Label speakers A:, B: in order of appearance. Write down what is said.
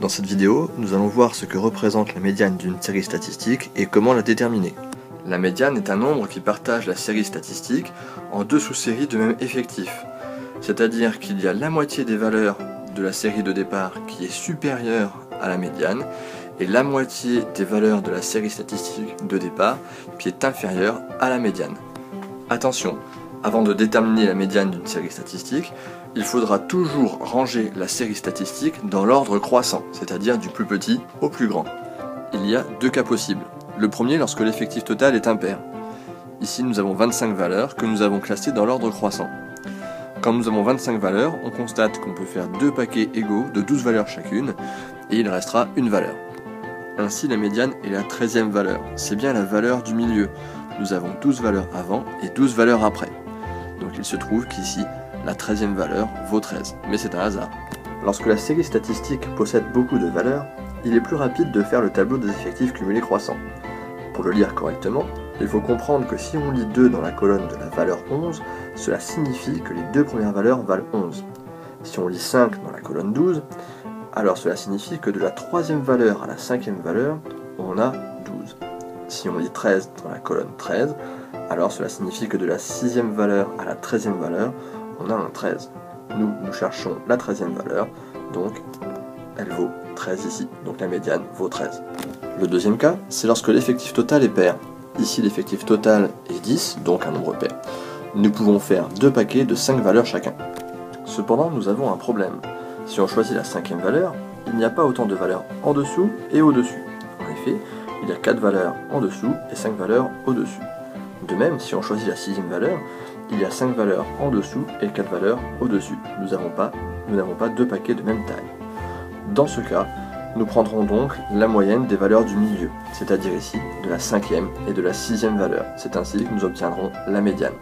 A: Dans cette vidéo, nous allons voir ce que représente la médiane d'une série statistique et comment la déterminer. La médiane est un nombre qui partage la série statistique en deux sous-séries de même effectif. C'est-à-dire qu'il y a la moitié des valeurs de la série de départ qui est supérieure à la médiane et la moitié des valeurs de la série statistique de départ qui est inférieure à la médiane. Attention, avant de déterminer la médiane d'une série statistique, il faudra toujours ranger la série statistique dans l'ordre croissant, c'est-à-dire du plus petit au plus grand. Il y a deux cas possibles. Le premier lorsque l'effectif total est impair. Ici nous avons 25 valeurs que nous avons classées dans l'ordre croissant. Quand nous avons 25 valeurs, on constate qu'on peut faire deux paquets égaux de 12 valeurs chacune, et il restera une valeur. Ainsi la médiane est la 13e valeur, c'est bien la valeur du milieu. Nous avons 12 valeurs avant et 12 valeurs après. Donc il se trouve qu'ici, la 13e valeur vaut 13, mais c'est un hasard. Lorsque la série statistique possède beaucoup de valeurs, il est plus rapide de faire le tableau des effectifs cumulés croissants. Pour le lire correctement, il faut comprendre que si on lit 2 dans la colonne de la valeur 11, cela signifie que les deux premières valeurs valent 11. Si on lit 5 dans la colonne 12, alors cela signifie que de la 3e valeur à la 5e valeur, on a 12. Si on lit 13 dans la colonne 13, alors cela signifie que de la 6e valeur à la 13e valeur, on a un 13. Nous cherchons la 13e valeur, donc elle vaut 13 ici, donc la médiane vaut 13. Le deuxième cas, c'est lorsque l'effectif total est pair. Ici l'effectif total est 10, donc un nombre pair. Nous pouvons faire deux paquets de 5 valeurs chacun. Cependant, nous avons un problème. Si on choisit la 5e valeur, il n'y a pas autant de valeurs en dessous et au-dessus. En effet, il y a 4 valeurs en dessous et 5 valeurs au-dessus. De même, si on choisit la 6e valeur, il y a 5 valeurs en dessous et 4 valeurs au-dessus. Nous n'avons pas deux paquets de même taille. Dans ce cas, nous prendrons donc la moyenne des valeurs du milieu, c'est-à-dire ici de la 5e et de la 6e valeur. C'est ainsi que nous obtiendrons la médiane.